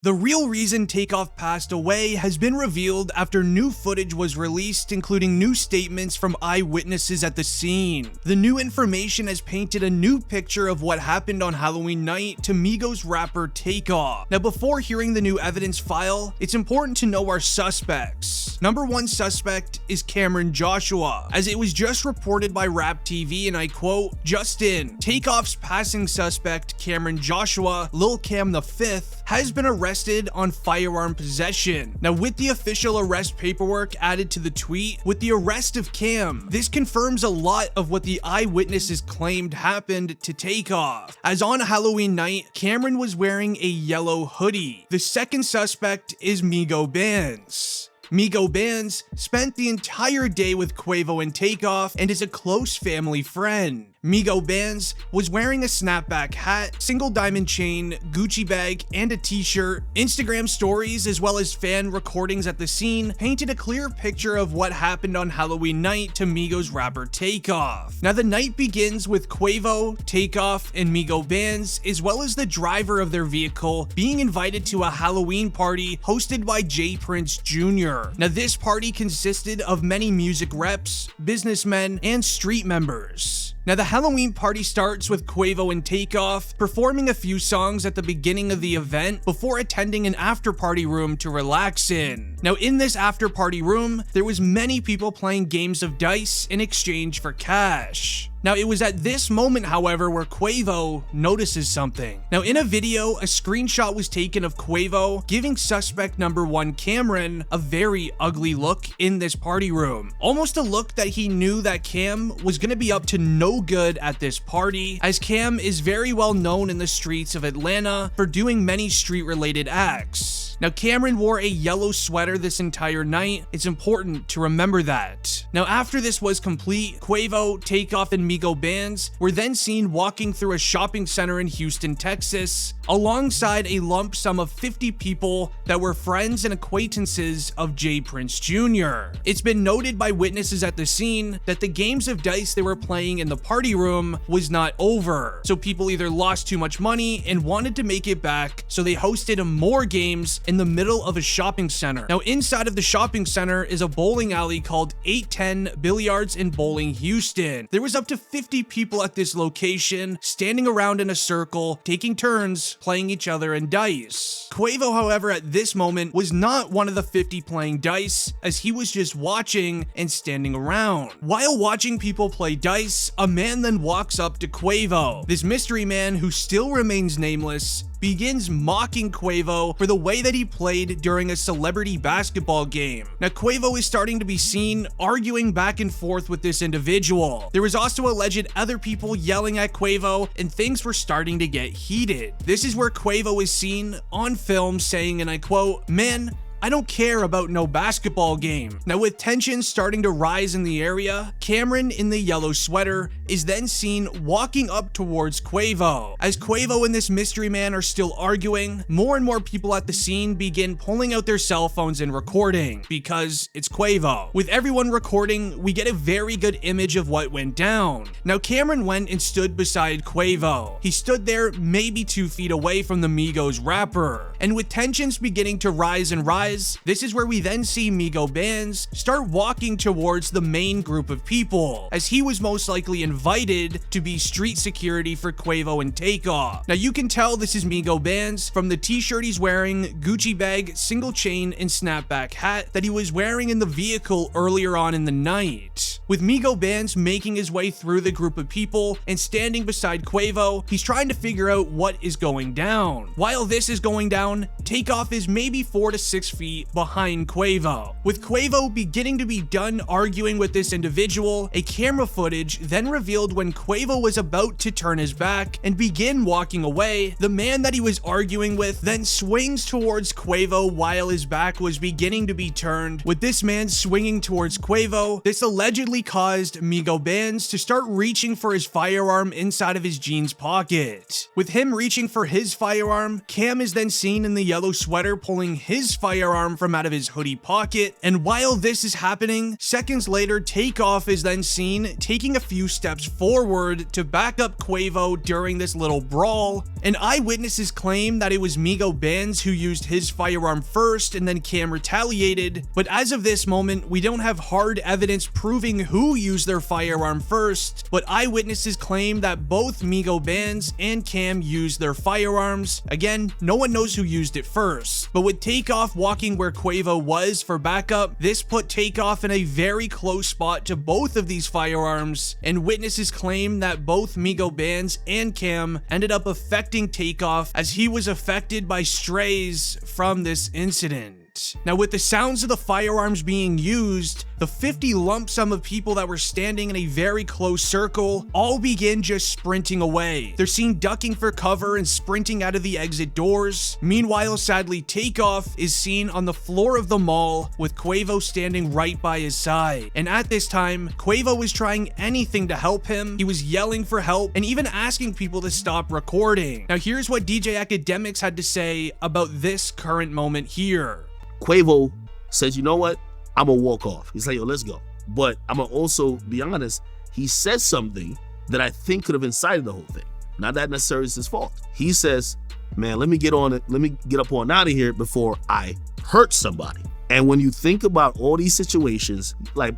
The real reason Takeoff passed away has been revealed after new footage was released, including new statements from eyewitnesses at the scene. The new information has painted a new picture of what happened on Halloween night to Migos rapper Takeoff. Now, before hearing the new evidence file, it's important to know our suspects. Number one suspect is Cameron Joshua, as it was just reported by Rap TV, and I quote, "Just in, Takeoff's passing suspect Cameron Joshua, Lil Cam the Fifth, has been arrested on firearm possession." Now, with the official arrest paperwork added to the tweet, with the arrest of Cam, this confirms a lot of what the eyewitnesses claimed happened to Takeoff. As on Halloween night, Cameron was wearing a yellow hoodie. The second suspect is MigoBands. MigoBands spent the entire day with Quavo and Takeoff and is a close family friend. MigoBands was wearing a snapback hat, single diamond chain, Gucci bag, and a t-shirt. Instagram stories as well as fan recordings at the scene painted a clear picture of what happened on Halloween night to Migos rapper Takeoff. Now, the night begins with Quavo, Takeoff, and MigoBands, as well as the driver of their vehicle, being invited to a Halloween party hosted by JayPrinceJR. Now, this party consisted of many music reps, businessmen, and street members. Now, the Halloween party starts with Quavo and Takeoff performing a few songs at the beginning of the event before attending an after-party room to relax in. Now, in this after-party room, there was many people playing games of dice in exchange for cash. Now, it was at this moment, however, where Quavo notices something. Now, in a video, a screenshot was taken of Quavo giving suspect number one, Cameron, a very ugly look in this party room. Almost a look that he knew that Cam was gonna be up to no good at this party, as Cam is very well known in the streets of Atlanta for doing many street-related acts. Now, Cameron wore a yellow sweater this entire night. It's important to remember that. Now, after this was complete, Quavo, Takeoff, and MigoBands were then seen walking through a shopping center in Houston, Texas, alongside a lump sum of 50 people that were friends and acquaintances of JayPrinceJR. It's been noted by witnesses at the scene that the games of dice they were playing in the party room was not over. So people either lost too much money and wanted to make it back, so they hosted more games in the middle of a shopping center. Now, inside of the shopping center is a bowling alley called 810 Billiards and Bowling Houston. There was up to 50 people at this location, standing around in a circle, taking turns playing each other in dice. Quavo, however, at this moment was not one of the 50 playing dice, as he was just watching and standing around. While watching people play dice, a man then walks up to Quavo. This mystery man, who still remains nameless, begins mocking Quavo for the way that he played during a celebrity basketball game. Now, Quavo is starting to be seen arguing back and forth with this individual. There was also alleged other people yelling at Quavo, and things were starting to get heated. This is where Quavo is seen on film saying, and I quote, "Man, I don't care about no basketball game." Now, with tensions starting to rise in the area, Cameron in the yellow sweater is then seen walking up towards Quavo. As Quavo and this mystery man are still arguing, more and more people at the scene begin pulling out their cell phones and recording, because it's Quavo. With everyone recording, we get a very good image of what went down. Now, Cameron went and stood beside Quavo. He stood there maybe 2 feet away from the Migos rapper. And with tensions beginning to rise and rise, this is where we then see MigoBands start walking towards the main group of people, as he was most likely invited to be street security for Quavo and Takeoff. Now, you can tell this is MigoBands from the t-shirt he's wearing, Gucci bag, single chain, and snapback hat that he was wearing in the vehicle earlier on in the night. With MigoBands making his way through the group of people and standing beside Quavo, he's trying to figure out what is going down. While this is going down, Takeoff is maybe 4 to 6 feet behind Quavo. With Quavo beginning to be done arguing with this individual, a camera footage then revealed when Quavo was about to turn his back and begin walking away, the man that he was arguing with then swings towards Quavo while his back was beginning to be turned. With this man swinging towards Quavo, this allegedly caused MigoBands to start reaching for his firearm inside of his jeans pocket. With him reaching for his firearm, Cam is then seen in the yellow sweater pulling his firearm firearm from out of his hoodie pocket. And while this is happening, seconds later, Takeoff is then seen taking a few steps forward to back up Quavo during this little brawl. And eyewitnesses claim that it was MigoBands who used his firearm first and then Cam retaliated. But as of this moment, we don't have hard evidence proving who used their firearm first, but eyewitnesses claim that both MigoBands and Cam used their firearms. Again, no one knows who used it first, but with Takeoff walking where Quavo was for backup, this put Takeoff in a very close spot to both of these firearms, and witnesses claim that both MigoBands and Cam ended up affecting Takeoff as he was affected by strays from this incident. Now, with the sounds of the firearms being used, the 50 lump sum of people that were standing in a very close circle all begin just sprinting away. They're seen ducking for cover and sprinting out of the exit doors. Meanwhile, sadly, Takeoff is seen on the floor of the mall with Quavo standing right by his side. And at this time, Quavo was trying anything to help him. He was yelling for help and even asking people to stop recording. Now, here's what DJ Akademiks had to say about this current moment here. Quavo says, you know what? I'm gonna walk off. He's like, yo, let's go. But I'm gonna also be honest, he says something that I think could have incited the whole thing. Not that necessarily is his fault. He says, man, let me get on it. Let me get up on out of here before I hurt somebody. And when you think about all these situations, like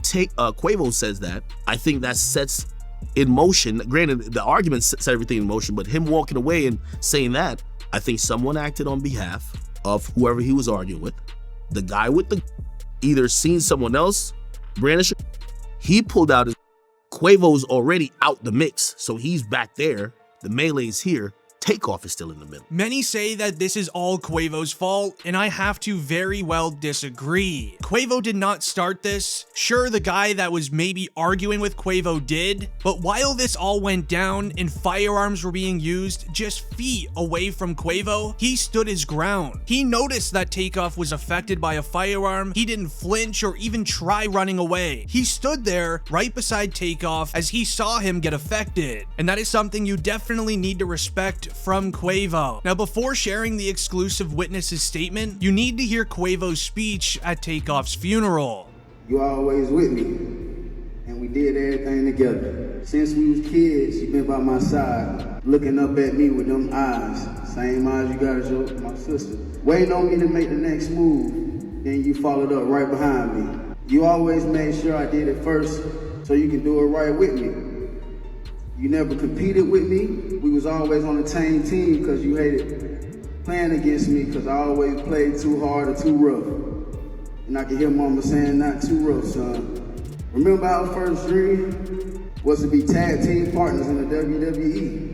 Quavo says that, I think that sets in motion, granted, the argument set everything in motion, but him walking away and saying that, I think someone acted on behalf of whoever he was arguing with. The guy with the either seen someone else brandish, he pulled out his, Quavo's already out the mix, so he's back there, the melee's here, Takeoff is still in the middle. Many say that this is all Quavo's fault, and I have to very well disagree. Quavo did not start this. Sure, the guy that was maybe arguing with Quavo did, but while this all went down and firearms were being used just feet away from Quavo, he stood his ground. He noticed that Takeoff was affected by a firearm. He didn't flinch or even try running away. He stood there right beside Takeoff as he saw him get affected, and that is something you definitely need to respect from Quavo. Now, before sharing the exclusive witness's statement, you need to hear Quavo's speech at Takeoff's funeral. You always with me, and we did everything together. Since we was kids, you been by my side, looking up at me with them eyes, same eyes you got as my sister. Waiting on me to make the next move, then you followed up right behind me. You always made sure I did it first, so you can do it right with me. You never competed with me. We was always on the same team because you hated playing against me because I always played too hard or too rough. And I can hear mama saying, not too rough, son. Remember our first dream was to be tag team partners in the WWE.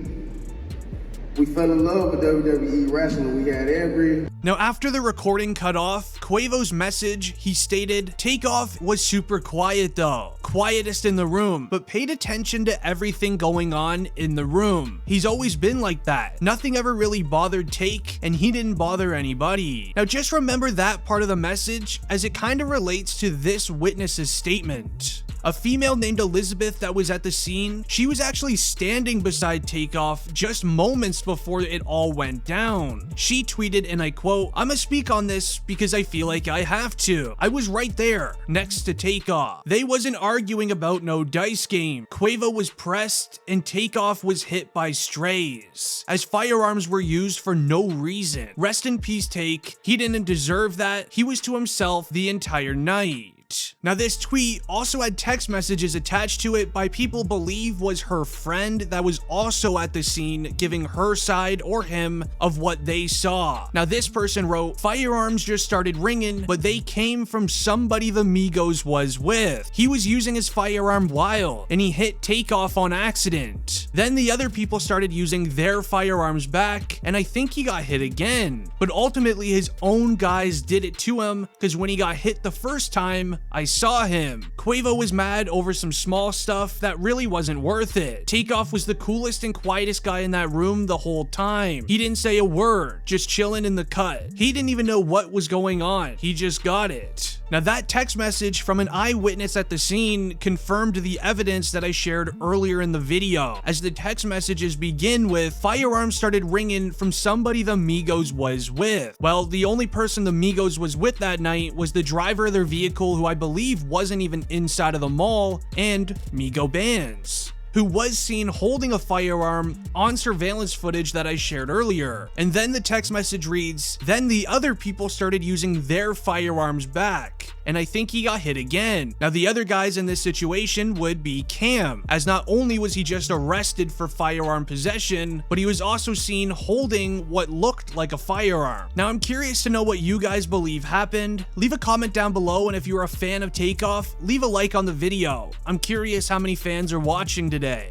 We fell in love with WWE wrestling. We had every... Now, after the recording cut off, Quavo's message, he stated, Takeoff was super quiet though. Quietest in the room, but paid attention to everything going on in the room. He's always been like that. Nothing ever really bothered Take, and he didn't bother anybody. Now, just remember that part of the message as it kind of relates to this witness's statement. A female named Elizabeth that was at the scene, she was actually standing beside Takeoff just moments before it all went down. She tweeted, and I quote, "I'ma speak on this because I feel like I have to. I was right there, next to Takeoff. They wasn't arguing about no dice game. Quavo was pressed and Takeoff was hit by strays, as firearms were used for no reason. Rest in peace, Take. He didn't deserve that. He was to himself the entire night." Now, this tweet also had text messages attached to it by people believe was her friend that was also at the scene giving her side or him of what they saw. Now, this person wrote, "Firearms just started ringing, but they came from somebody the Migos was with. He was using his firearm wild, and he hit Takeoff on accident. Then the other people started using their firearms back, and I think he got hit again. But ultimately, his own guys did it to him, because when he got hit the first time, I saw him. Quavo was mad over some small stuff that really wasn't worth it. Takeoff was the coolest and quietest guy in that room the whole time. He didn't say a word, just chilling in the cut. He didn't even know what was going on. He just got it." Now that text message from an eyewitness at the scene confirmed the evidence that I shared earlier in the video, as the text messages begin with, "Firearms started ringing from somebody the Migos was with." Well, the only person the Migos was with that night was the driver of their vehicle, who I believe wasn't even inside of the mall, and MigoBands, who was seen holding a firearm on surveillance footage that I shared earlier. And then the text message reads, "Then the other people started using their firearms back, and I think he got hit again." Now the other guys in this situation would be Cam, as not only was he just arrested for firearm possession, but he was also seen holding what looked like a firearm. Now I'm curious to know what you guys believe happened. Leave a comment down below, and if you're a fan of Takeoff, leave a like on the video. I'm curious how many fans are watching today.